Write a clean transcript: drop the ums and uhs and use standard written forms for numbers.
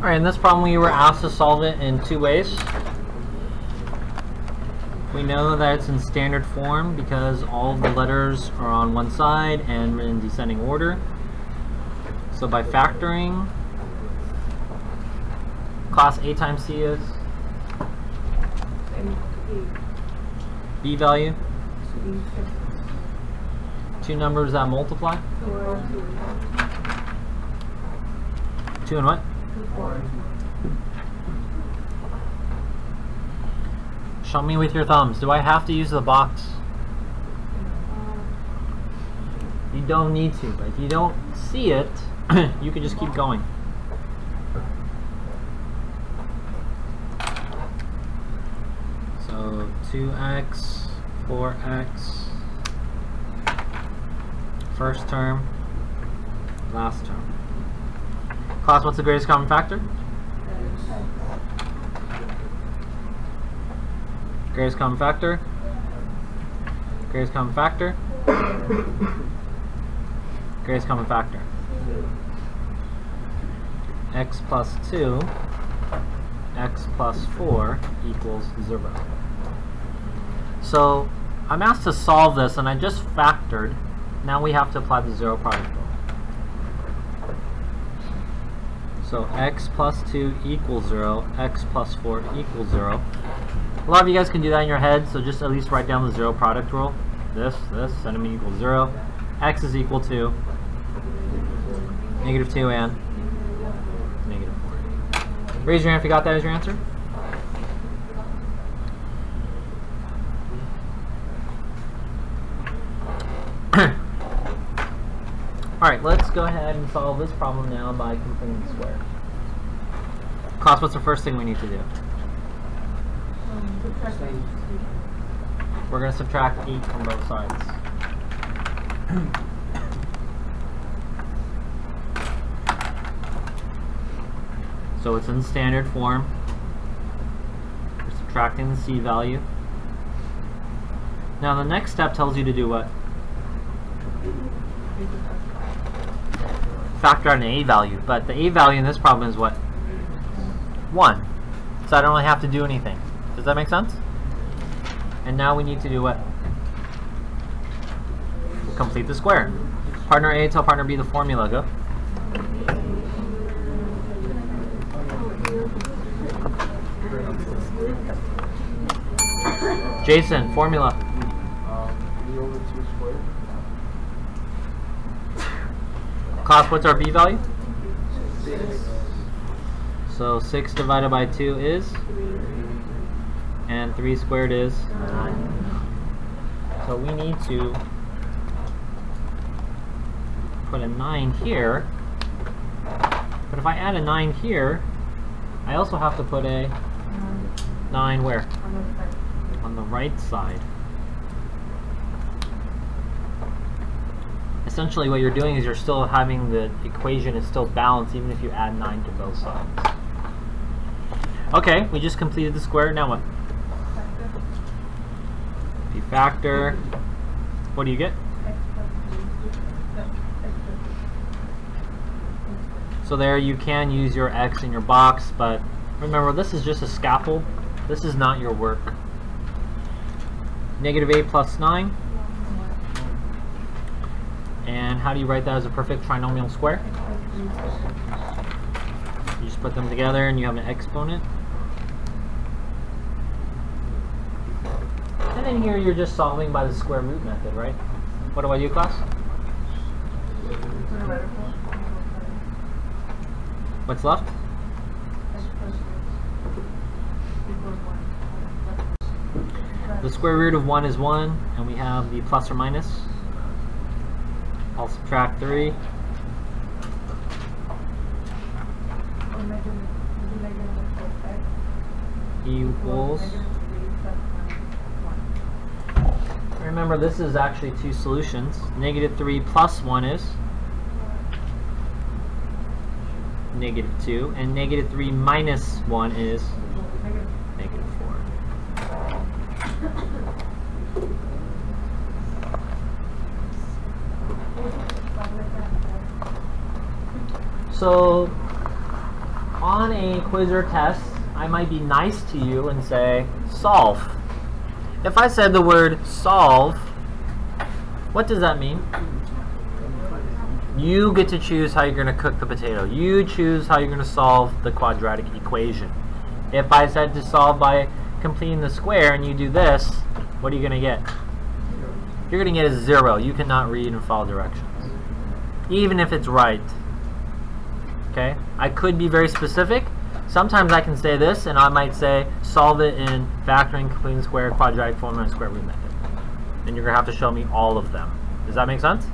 Alright, in this problem we were asked to solve it in two ways. We know that it's in standard form because all of the letters are on one side and in descending order. So by factoring, class A times C is B value. Two numbers that multiply. 2 and what? 4. Show me with your thumbs. Do I have to use the box? You don't need to, but if you don't see it, you can just keep going. So 2x, 4x, first term, last term. Class, what's the greatest common factor? Greatest common factor. Greatest common factor. Greatest common factor. X plus 2, x plus 4 equals 0. So I'm asked to solve this, and I just factored. Now we have to apply the zero product rule. So x plus 2 equals 0, x plus 4 equals 0. A lot of you guys can do that in your head, so just at least write down the zero product rule. This, send them equals 0. X is equal to -2 and -4. Raise your hand if you got that as your answer. Alright, let's go ahead and solve this problem now by completing the square. Class, what's the first thing we need to do? We're going to subtract 8 from both sides. So it's in standard form. We're subtracting the C value. Now the next step tells you to do what? Factor out an A value, but the A value in this problem is what? 1. So I don't really have to do anything. Does that make sense? And now we need to do what? Complete the square. Partner A, tell partner B the formula. Go. Jason, formula. B over 2 squared. Class, what's our B value? 6. So 6 divided by 2 is? And 3 squared is? 9. So we need to put a 9 here. But if I add a 9 here, I also have to put a 9 where? On the right side. Essentially what you're doing is you're still having the equation is still balanced even if you add 9 to both sides. Okay, we just completed the square. Now what? If you factor, what do you get? So there you can use your x in your box, but remember this is just a scaffold. This is not your work. -8 plus 9. And how do you write that as a perfect trinomial square? You just put them together and you have an exponent. And then here you're just solving by the square root method, right? What do I do, class? What's left? The square root of 1 is 1, and we have the plus or minus. I'll subtract 3. Equals. Remember, this is actually two solutions. -3 plus 1 is -2, and -3 minus 1 is -4. So on a quiz or test, I might be nice to you and say, solve. If I said the word solve, what does that mean? You get to choose how you're going to cook the potato. You choose how you're going to solve the quadratic equation. If I said to solve by completing the square and you do this, what are you going to get? You're going to get a 0. You cannot read and follow directions, even if it's right. Okay? I could be very specific. Sometimes I can say this, and I might say solve it in factoring, completing square, quadratic formula, and square root method. And you're going to have to show me all of them. Does that make sense?